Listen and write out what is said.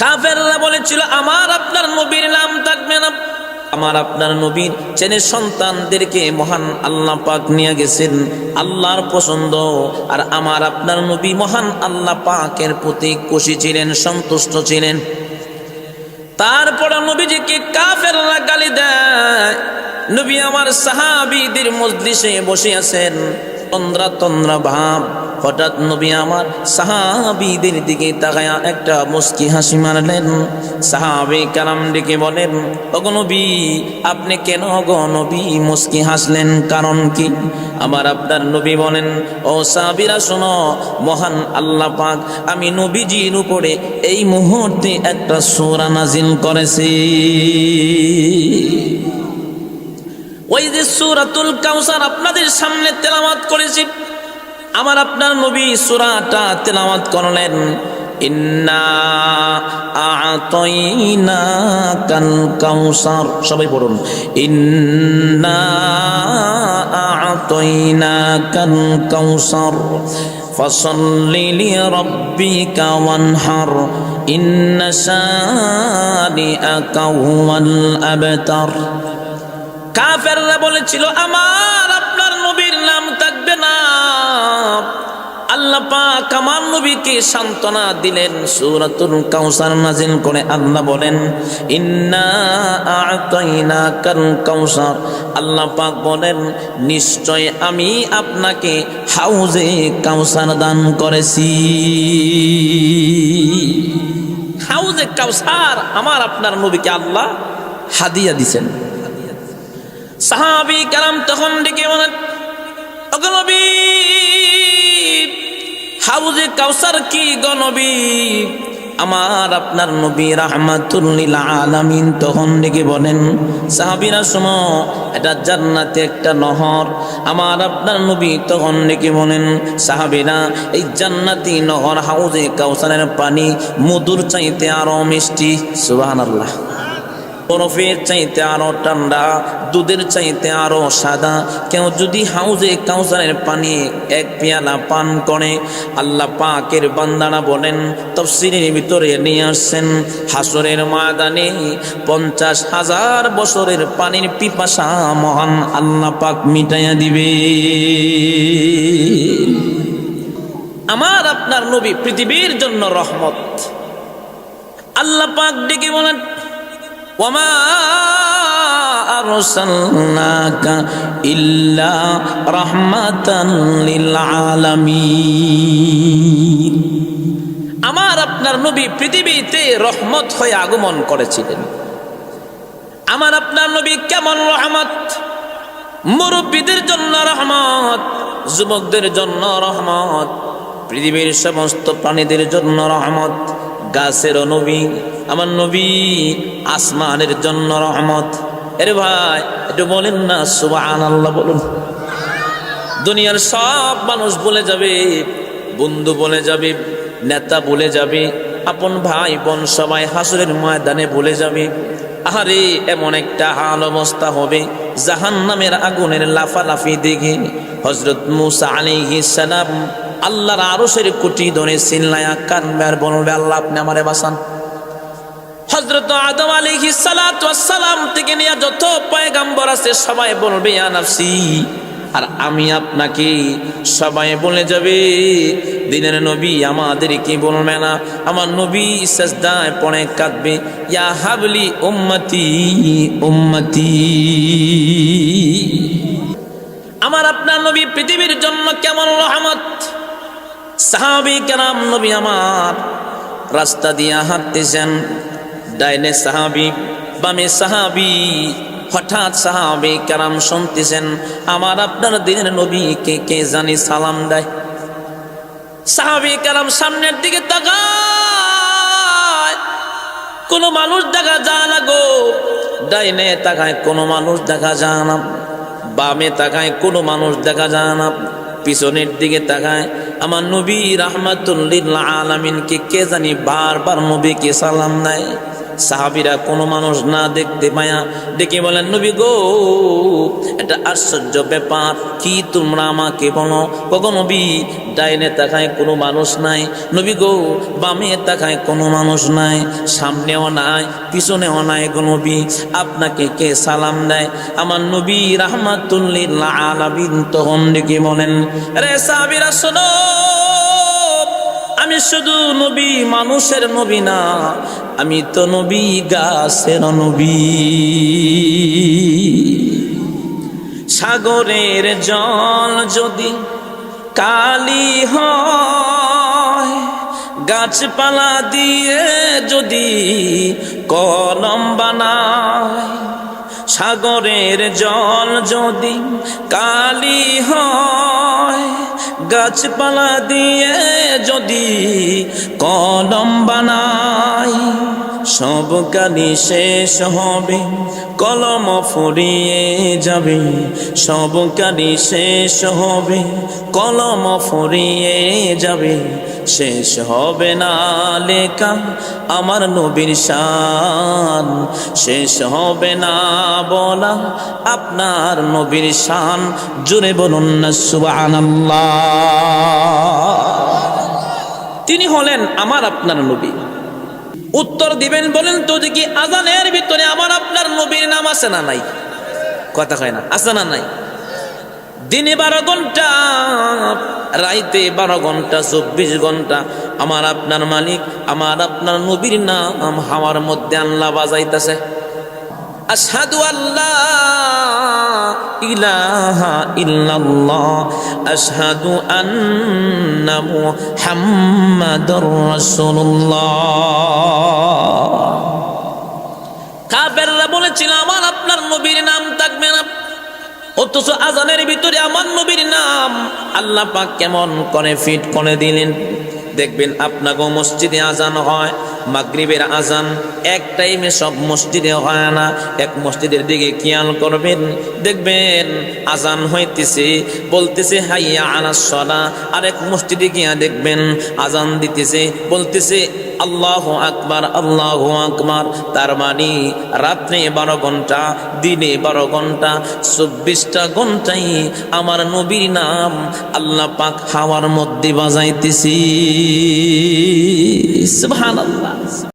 কাফেররা বলেছিল আমার আপনার নবীর নাম থাকবে না, আমার আপনার নবীর ছেলে সন্তানদেরকে মহান আল্লাহ পাক নিয়ে গেছেন, আল্লাহর পছন্দ, আর আমার আপনার নবী মহান আল্লাহ পাকের প্রতি খুশি ছিলেন, সন্তুষ্ট ছিলেন। তারপর নবীজিকে কাফেররা গালি দেয়। নবী আমার সাহাবীদের মজলিসে বসে আছেন, তন্দ্রা তন্দ্রা ভাব। হঠাৎ নবী আমার সাহাবীদের দিকে তাকায়া একটা মুস্কি হাসি মারলেন। সাহাবী কারাম ডেকে বলেন, ওগো নবী, আপনি কেন গো নবী মুস্কি হাসলেন, কারণ কি? আমার আপনার নবী বলেন, ও সাহাবীরা শোনো, মহান আল্লাহ পাক আমি নবীজির উপরে এই মুহূর্তে একটা সূরা নাজিল করেছি। ওই যে সূরাতুল কাউসার আপনাদের সামনে তেলাওয়াত করেছি, আমার আপনার নবী সূরাটা তেলাওয়াত করলেন। ইন্না আ'তাইনাকাল কাউসার, সবাই পড়ুন, ইন্না আ'তাইনাকাল কাউসার ফাসাল্লি লিরাব্বিকা ওয়ানহার ইন্না শানিআকা হুয়াল আবতার। কাফেররা বলেছিল আমার আপনার নবীর নাম থাকবে না। আল্লাহ পাক আমার নবীকে সান্ত্বনা দিলেন, সূরাতুল কাউসার নাজিল করে আল্লাহ বলেন, ইন্না আ'তাইনাকাল কাউসার। আল্লাহ পাক বলেন, নিশ্চয় আমি আপনাকে হাউজে কাউসার দান করেছি। হাউজে কাউসার আমার আপনার নবীকে আল্লাহ হাদিয়া দিয়েছেন। সাহাবী কারাম তখন ডেকে বলেন, ওগো নবী, হাউজে কাউসার কি গো নবী? আমার আপনার নবী রাহমাতুল লিল আলামিন তখন ডেকে বলেন, সাহাবীরা শোনো, এটা জান্নাতে একটা নহর। আমার আপনার নবী তখন ডেকে বলেন, সাহাবীরা, এই জান্নাতি নহর হাউজে কাউসারের পানি মধুর চাইতে আরো মিষ্টি। সুবহানাল্লাহ। বরফের চাইতে আরো ঠান্ডা, দুধের চাইতে আরো সাদা। কেউ যদি হাউজে কাউসারের পানি এক পেয়ালা পান করে, আল্লাহ পাকের বান্দারা বলেন, তাফসীরের ভিতরে নিয়ে আসছেন, হাসরের ময়দানে 50,000 বছরের পানির পিপাসা মহান আল্লাহ পাক মিটাইয়া দিবে। আমার আপনার নবী পৃথিবীর জন্য রহমত। আল্লাহ পাক ডেকে বলেন, ওয়ামা আরসালনাকা ইল্লা রাহমাতান লিল আলামিন। আমার আপনার নবী পৃথিবীতে রহমত হয়ে আগমন করেছিলেন। আমার আপনার নবী কেমন রহমত? মুরব্বীদের জন্য রহমত, যুবকদের জন্য রহমত, পৃথিবীর সমস্ত প্রাণীদের জন্য রহমত। গাছের নবী আমার নবী, আসমানের জন্য রহমত। এরে ভাই, একটু বলেন না সুবহানাল্লাহ বলুন। দুনিয়ার সব মানুষ বলে যাবে, বন্ধু বলে যাবে, নেতা বলে যাবে, আপন ভাই বোন সবাই হাসরের ময়দানে বলে যাবে, আরে এমন একটা হাল অবস্থা হবে, জাহান্নামের আগুনের লাফালাফি দেখে হযরত মূসা আলাইহিস সালাম আল্লাহর আরশের কুটি ধরে চিল্লায়া কাঁদবে আর বলবে, আল্লাহ আপনি আমারে বাঁচান। হযরত আদম আলাইহিস সালাতু ওয়াস সালাম থেকে নিয়ে যত পয়গম্বর আছে সবাই বলবে ইয়া নাফসি, আর আমি আপনাকে সবাই বলে যাবে। দিনের নবী আমাদের কি বলবে না? আমার নবী সিজদায় পড়ে কাঁদবে, ইয়া হাবলি উম্মতি উম্মতি। আমার আপনার নবী পৃথিবীর জন্য কেমন রহমত। সাহাবী কেরাম নবী আমার রাস্তা দিয়ে হাঁটতেছেন, ডাইনে সাহাবী বামে সাহাবী। হঠাৎ সাহাবী কেরাম শুনতেছেন আমার আপনার দিনের নবীকে কে জানি সালাম দেয়। সাহাবী কেরাম সামনের দিকে তাকায়, কোনো মানুষ দেখা যায় না গো। ডাইনে তাকায়, কোনো মানুষ দেখা যায় না। বামে তাকায়, কোনো মানুষ দেখা যায় না। পিছনের দিকে তাকায়, আমার নবী রাহমাতুল লিল আলামিনকে কে জানি বারবার নবীকে সালাম দেয়। সাহাবীরা কোনো মানুষ না দেখতে পায়া ডেকে বলেন, নবী গো, এটা আশ্চর্য ব্যাপার, কি তোমরা আমাকে বলো? কখন নবী, ডাইনে তাকায় কোনো মানুষ নাই, নবী গো বামে তাকায় কোনো মানুষ নাই, সামনেও নাই পিছনেও নাই গো নবী, আপনাকে কে সালাম দেয়? আমার নবী রাহমাতুল লিল আলামিন তখন ডেকে বলেন, রে সাহাবীরা শোনো, আমি শুধু নবী, মানুষের নবী না, আমি তো নবী গাছের নবী। সাগরের জল যদি কালি হয়, গাছপালা দিয়ে যদি কলম বানায়, সাগরের জল যদি কালি হয়, গাছপালা দিয়ে যদি কলম বানাই, সব কালি শেষ হবে, কলম ফুরিয়ে যাবে, সব কালি শেষ হবে, কলম ফুরিয়ে যাবে, শেষ হবে না লেখা আমার নবীর শান, শেষ হবে না বলা আপনার নবীর শান। জোরে বলুন না সুবহানাল্লাহ। তিনি হলেন আমার আপনার নবী। উত্তর দিবেন বলেন তো দেখি, আজানের ভিতরে আমার আপনার নবীর নাম আছে না নাই? কথা কয় না, আছে না নাই? দিনে 12 ঘন্টা, রাইতে 12 ঘন্টা, 24 ঘন্টা আমার আপনার মালিক, আমার আপনার নবীর নাম হাওয়ার মধ্যে আল্লাহ বাজাইতেছে। আশহাদু আল্লা ইলাহা ইল্লাল্লাহ, আশহাদু আন্না মুহাম্মাদুর রাসূলুল্লাহ। কাফেররা বলেছিল আমার আপনার নবীর নাম থাকবে না, অথচ আজানের ভিতরে আমার নবীর নাম আল্লাহ পাক কেমন করে ফিট করে দিলেন। দেখবেন আপনাকেও মসজিদে আজান হয়, মাগরিবের আজান এক টাইমে সব মসজিদে হয় না। এক মসজিদের দিকে খেয়াল করবেন, দেখবেন আজান হইতেছে, বলতেছে হাইয়া আলাস সালাহ, আরেক মসজিদে গিয়া দেখবেন আজান দিতেছে, বলতেছে আল্লাহু আকবার, আল্লাহু আকবার। তার মানে রাত্রে 12 ঘন্টা, দিনে 12 ঘন্টা, 24টা ঘন্টাই আমার নবীর নাম আল্লাহ পাক হাওয়ার মধ্যে বাজাইতেছি। সুবহানাল্লাহ।